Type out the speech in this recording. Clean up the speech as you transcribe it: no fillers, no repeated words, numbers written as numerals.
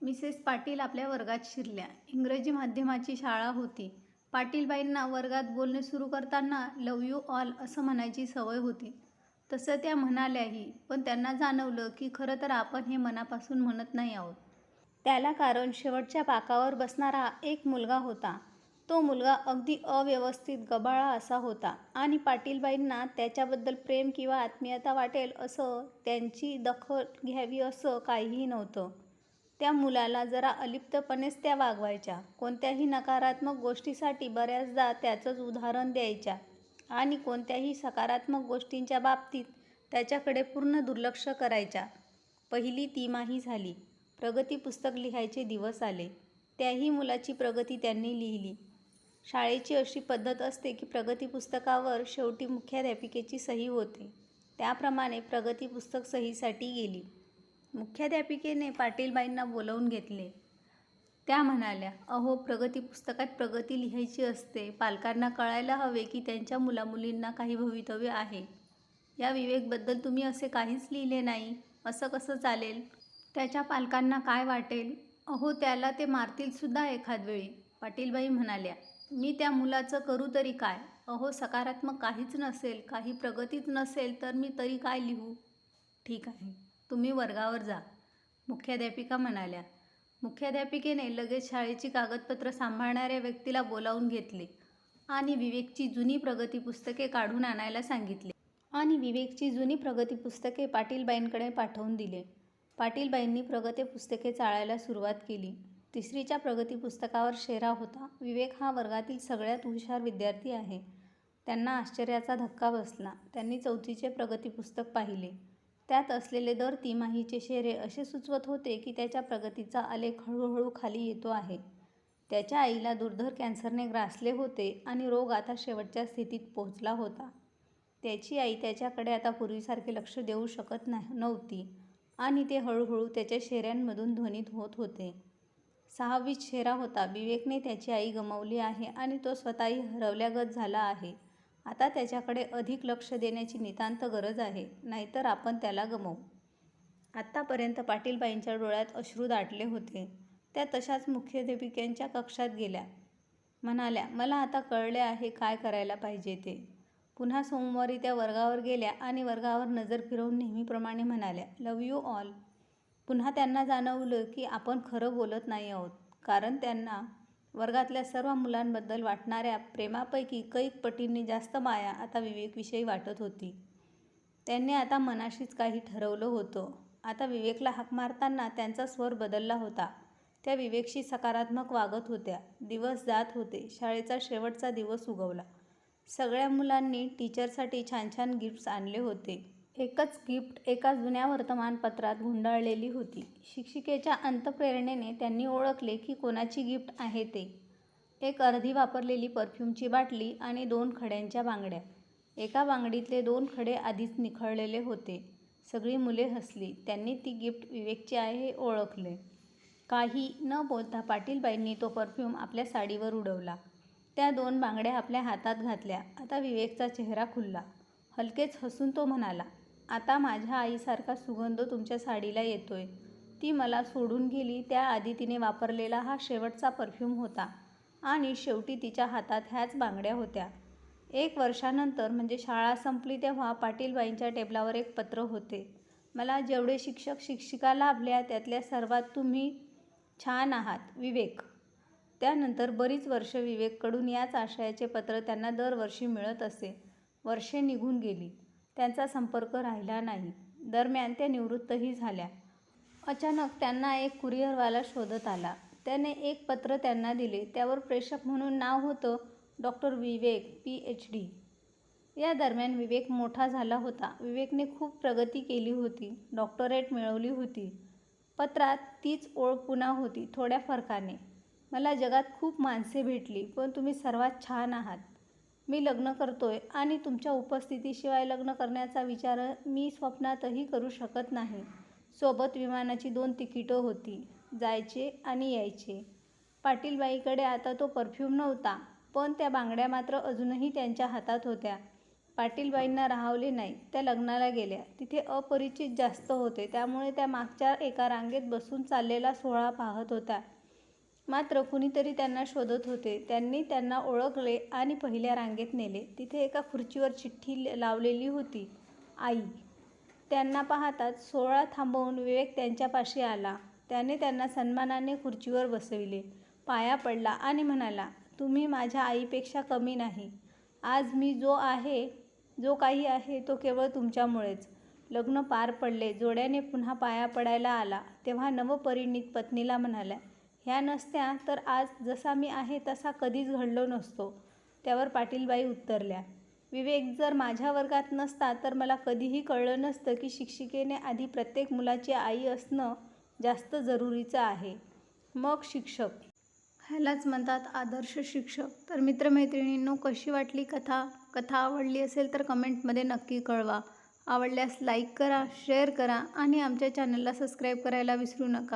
Mrs Patil आपल्या वर्गात शिरल्या. इंग्रजी माध्यमाची शाळा होती. पाटीलबाईंना वर्गात बोलणे सुरू करताना लव्ह यू ऑल असं म्हणायची सवय होती. तसं त्या म्हणाल्याही, पण त्यांना जाणवलं की खरं तर आपण हे मनापासून म्हणत नाही आहोत. त्याला कारण शेवटच्या बाकावर बसणारा एक मुलगा होता. तो मुलगा अगदी अव्यवस्थित गबाळा असा होता आणि पाटीलबाईंना त्याच्याबद्दल प्रेम किंवा आत्मीयता वाटेल असं, त्यांची दखल घ्यावी असं काहीही नव्हतं. त्या मुलाला जरा अलिप्तपणेच त्या वागवायच्या. कोणत्याही नकारात्मक गोष्टीसाठी बऱ्याचदा त्याचंच उदाहरण द्यायच्या आणि कोणत्याही सकारात्मक गोष्टींच्या बाबतीत त्याच्याकडे पूर्ण दुर्लक्ष करायच्या. पहिली तिमाही झाली. प्रगती पुस्तक लिहायचे दिवस आले. त्याही मुलाची प्रगती त्यांनी लिहिली. शाळेची अशी पद्धत असते की प्रगती पुस्तकावर शेवटी मुख्याध्यापिकेची सही होते. त्याप्रमाणे प्रगती पुस्तक सहीसाठी गेली. मुख्याध्यापिकेने पाटीलबाईंना बोलावून घेतले. त्या म्हणाल्या, अहो, प्रगती पुस्तकात प्रगती लिहायची असते. पालकांना कळायला हवे की त्यांच्या मुलामुलींना काही भवितव्य आहे. या विवेकबद्दल तुम्ही असे काहीच लिहिले नाही. असं कसं चालेल? त्याच्या पालकांना काय वाटेल? अहो, त्याला ते मारतील सुद्धा एखाद वेळी. पाटीलबाई म्हणाल्या, मी त्या मुलाचं करू तरी काय? अहो, सकारात्मक काहीच नसेल, काही प्रगतीच नसेल तर मी तरी काय लिहू? ठीक आहे, तुम्ही वर्गावर जा, मुख्याध्यापिका म्हणाल्या. मुख्याध्यापिकेने लगेच शाळेची कागदपत्र सांभाळणाऱ्या व्यक्तीला बोलावून घेतले आणि विवेकची जुनी प्रगती पुस्तके काढून आणायला सांगितले आणि विवेकची जुनी प्रगती पुस्तके पाटीलबाईंकडे पाठवून दिले. पाटीलबाईंनी प्रगती पुस्तके चाळायला सुरुवात केली. तिसरीच्या प्रगती पुस्तकावर शेरा होता. विवेक हा वर्गातील सगळ्यात हुशार विद्यार्थी आहे. त्यांना आश्चर्याचा धक्का बसला. त्यांनी चौथीचे प्रगती पुस्तक पाहिले. त्यात असलेले दर तिमाहीचे शेरे असे सुचवत होते की त्याच्या प्रगतीचा आलेख हळूहळू खाली येतो आहे. त्याच्या आईला दुर्धर कॅन्सरने ग्रासले होते आणि रोग आता शेवटच्या स्थितीत पोहोचला होता. त्याची आई त्याच्याकडे आता पूर्वीसारखे लक्ष देऊ शकत नव्हती आणि ते हळूहळू त्याच्या शेऱ्यांमधून ध्वनित होत होते. 6वीत शेरा होता. विवेकने त्याची आई गमावली आहे आणि तो स्वतःही हरवल्यागत झाला आहे. आता त्याच्याकडे अधिक लक्ष देण्याची नितांत गरज आहे, नाहीतर आपण त्याला गमावू. आत्तापर्यंत पाटीलबाईंच्या डोळ्यात अश्रू दाटले होते. त्या तशाच मुख्याध्यापिकेच्या कक्षात गेल्या. म्हणाल्या, मला आता कळले आहे काय करायला पाहिजे ते. पुन्हा सोमवारी त्या वर्गावर गेल्या आणि वर्गावर नजर फिरवून नेहमीप्रमाणे म्हणाल्या, लव्ह यू ऑल. पुन्हा त्यांना जाणवलं की आपण खरं बोलत नाही आहोत, कारण त्यांना वर्गातल्या सर्व मुलांबद्दल वाटणाऱ्या प्रेमापैकी कैक पटींनी जास्त माया आता विवेकविषयी वाटत होती. त्यांनी आता मनाशीच काही ठरवलं होतं. आता विवेकला हाक मारताना त्यांचा स्वर बदलला होता. त्या विवेकशी सकारात्मक वागत होत्या. दिवस जात होते. शाळेचा शेवटचा दिवस उगवला. सगळ्या मुलांनी टीचरसाठी छान छान गिफ्ट्स आणले होते. एकच गिफ्ट एका जुन्या वर्तमानपत्रात गुंडाळलेली होती. शिक्षिकेच्या अंतःप्रेरणेने त्यांनी ओळखले की कोणाची गिफ्ट आहे ते. एक अर्धी वापरलेली परफ्यूमची बाटली आणि 2 खड्यांच्या बांगड्या. एका बांगडीतले 2 खडे आधीच निखळलेले होते. सगळी मुले हसली. त्यांनी ती गिफ्ट विवेकची आहे हे ओळखले. काही न बोलता पाटीलबाईंनी तो परफ्यूम आपल्या साडीवर उडवला. त्या 2 बांगड्या आपल्या हातात घातल्या. आता विवेकचा चेहरा खुलला. हलकेच हसून तो म्हणाला, आता माझ्या आईसारखा सुगंध तुमच्या साडीला येतोय. ती मला सोडून गेली त्याआधी तिने वापरलेला हा शेवटचा परफ्यूम होता आणि शेवटी तिच्या हातात ह्याच बांगड्या होत्या. 1 वर्षानंतर म्हणजे शाळा संपली तेव्हा पाटीलबाईंच्या टेबलावर एक पत्र होते. मला जेवढे शिक्षक शिक्षिका लाभल्या त्यातल्या सर्वात तुम्ही छान आहात, विवेक. त्यानंतर बरीच वर्ष विवेककडून याच आशयाचे पत्र त्यांना दरवर्षी मिळत असे. वर्षे निघून गेली. त्यांचा संपर्क राहिला नाही. दरम्यान त्या निवृत्तही झाल्या. अचानक त्यांना एक कुरिअरवाला शोधत आला. त्याने एक पत्र त्यांना दिले. त्यावर प्रेषक म्हणून नाव होतं डॉ. विवेक, पीएचडी. या दरम्यान विवेक मोठा झाला होता. विवेकने खूप प्रगती केली होती. डॉक्टरेट मिळवली होती. पत्रात तीच ओळ पुन्हा होती, थोड्या फरकाने. मला जगात खूप माणसे भेटली, पण तुम्ही सर्वात छान आहात. मी लग्न करतोय आणि तुमच्या उपस्थितीशिवाय लग्न करण्याचा विचार मी स्वप्नातही करू शकत नाही. सोबत विमानाची 2 तिकीटं होती. जायचे आणि यायचे. पाटीलबाईंकडे आता तो परफ्यूम नव्हता, पण त्या बांगड्या मात्र अजूनही त्यांच्या हातात होत्या. पाटीलबाईंना राहवले नाही. त्या लग्नाला गेल्या. तिथे अपरिचित जास्त होते, त्यामुळे त्या मागच्या एका रांगेत बसून चाललेला सोहळा पाहत होत्या. मात्र कुणीतरी त्यांना शोधत होते. त्यांनी त्यांना ओळखले आणि पहिल्या रांगेत नेले. तिथे एका खुर्चीवर चिठ्ठी लावलेली होती, आई. त्यांना पाहताच सोहळा थांबवून विवेक त्यांच्यापाशी आला. त्याने त्यांना सन्मानाने खुर्चीवर बसविले, पाया पडला आणि म्हणाला, तुम्ही माझ्या आईपेक्षा कमी नाही. आज मी जो काही आहे तो केवळ तुमच्यामुळेच. लग्न पार पडले. जोड्याने पुन्हा पाया पडायला आला तेव्हा नवपरिणीत पत्नीला म्हणाल्या, ह्या नसत्या तर आज जसा मी आहे तसा कधीच घडलो नसतो. त्यावर पाटीलबाई उत्तरल्या, विवेक जर माझ्या वर्गात नसता तर मला कधीही कळलं नसतं की शिक्षिकेने आधी प्रत्येक मुलाची आई असणं जास्त जरुरीचं आहे, मग शिक्षक. ह्यालाच म्हणतात आदर्श शिक्षक. तर मित्रमैत्रिणींनो, कशी वाटली कथा आवडली असेल तर कमेंटमध्ये नक्की कळवा. आवडल्यास लाईक करा, शेअर करा आणि आमच्या चॅनलला सबस्क्राईब करायला विसरू नका.